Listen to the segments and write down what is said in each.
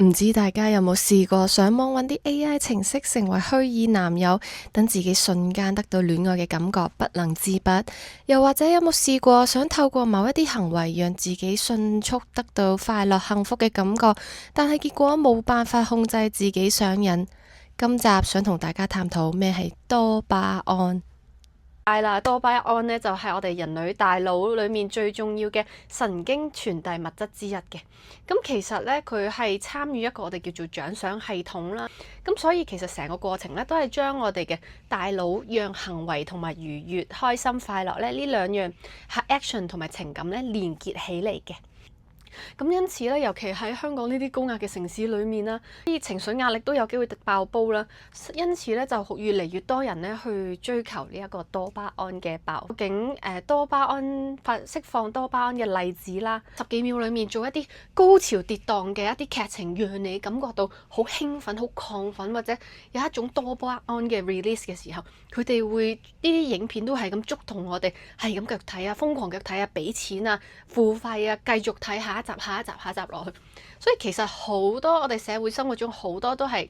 唔知大家有冇試過上網揾啲 AI 程式成為虛擬男友，等自己瞬間得到戀愛嘅感覺，不能自拔？又或者有冇試過想透過某一啲行為讓自己迅速得到快樂幸福嘅感覺，但係結果冇辦法控制自己上癮？今集想同大家探討咩係多巴胺。係啦，多巴胺呢就係我哋人類大腦裏面最重要嘅神經傳遞物質之一嘅。咁其實呢，佢係參與一個我哋叫做獎賞系統啦。咁所以其實成個過程呢，都係將我哋嘅大腦讓行為同埋愉悅、開心、快樂呢兩樣 action 同埋情感呢連結起嚟嘅。咁因此咧，尤其喺香港呢啲高壓嘅城市裏面啦，啲情緒壓力都有機會爆煲啦。因此咧，就越嚟越多人咧去追求呢一個多巴胺嘅究竟多巴胺釋放多巴胺嘅例子啦，10幾秒裏面做一啲高潮跌宕嘅一啲劇情，讓你感覺到好興奮、好亢奮，或者有一種多巴胺嘅 release 嘅時候，佢哋會呢啲影片都係咁觸動我哋，係咁腳睇啊，瘋狂腳睇啊，俾錢啊，付費啊，繼續睇下下一集落去。所以其實好多我哋社會生活中好多都係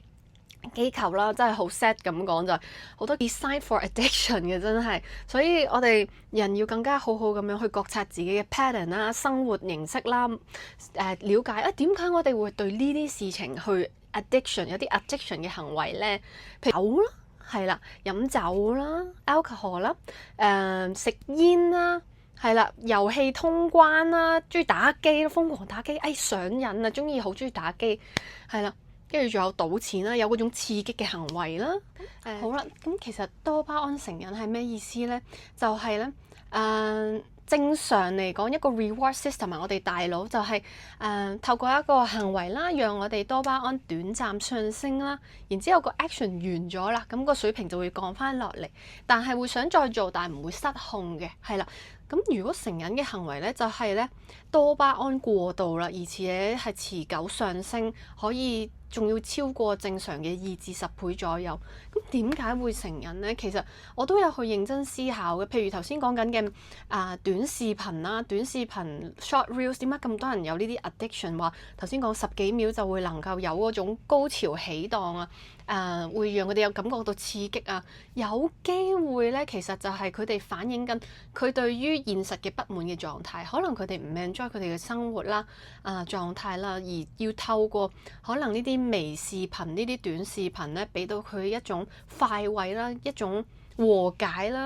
機構啦，真係好 sad 咁講，就係好多 design for addiction 嘅，真係。所以我哋人要更加好好咁樣去覺察自己嘅 pattern 啦、生活形式啦，了解點解我哋會對呢啲事情去 addiction 有啲 addiction 嘅行為呢？譬如酒啦，係啦，飲酒啦 alcohol 啦，食煙啦。係啦，遊戲通關啦，中意打機啦，瘋狂打機，上癮啊，好中意打機，係啦，跟住仲有賭錢啦，有嗰種刺激嘅行為啦。好啦，咁其實多巴胺成癮係咩意思呢？就係咧，正常嚟講，一個 reward system 我哋大腦就係透過一個行為啦，讓我哋多巴胺短暫上升啦，然之後個 action 完咗啦，咁個水平就會降翻落嚟，但係會想再做，但係唔會失控嘅，係啦。咁如果成癮嘅行為咧，就係咧多巴胺過度啦，而且係持久上升，可以仲要超過正常嘅2至10倍左右。咁點解會成癮呢？其實我都有去認真思考嘅。譬如頭先講緊嘅短視頻啦，短視頻 short reels 點解咁多人有呢啲 addiction？話頭先講10幾秒就會能夠有嗰種高潮起檔啊，會讓佢哋有感覺到刺激啊。有機會咧，其實就係佢哋反映緊佢對於現實嘅不滿嘅狀態，可能佢哋唔 enjoy 佢哋嘅生活啦、狀態啦，而要透過可能呢啲微視頻、呢啲短視頻咧，俾到佢一種快慰啦，一種和解啦。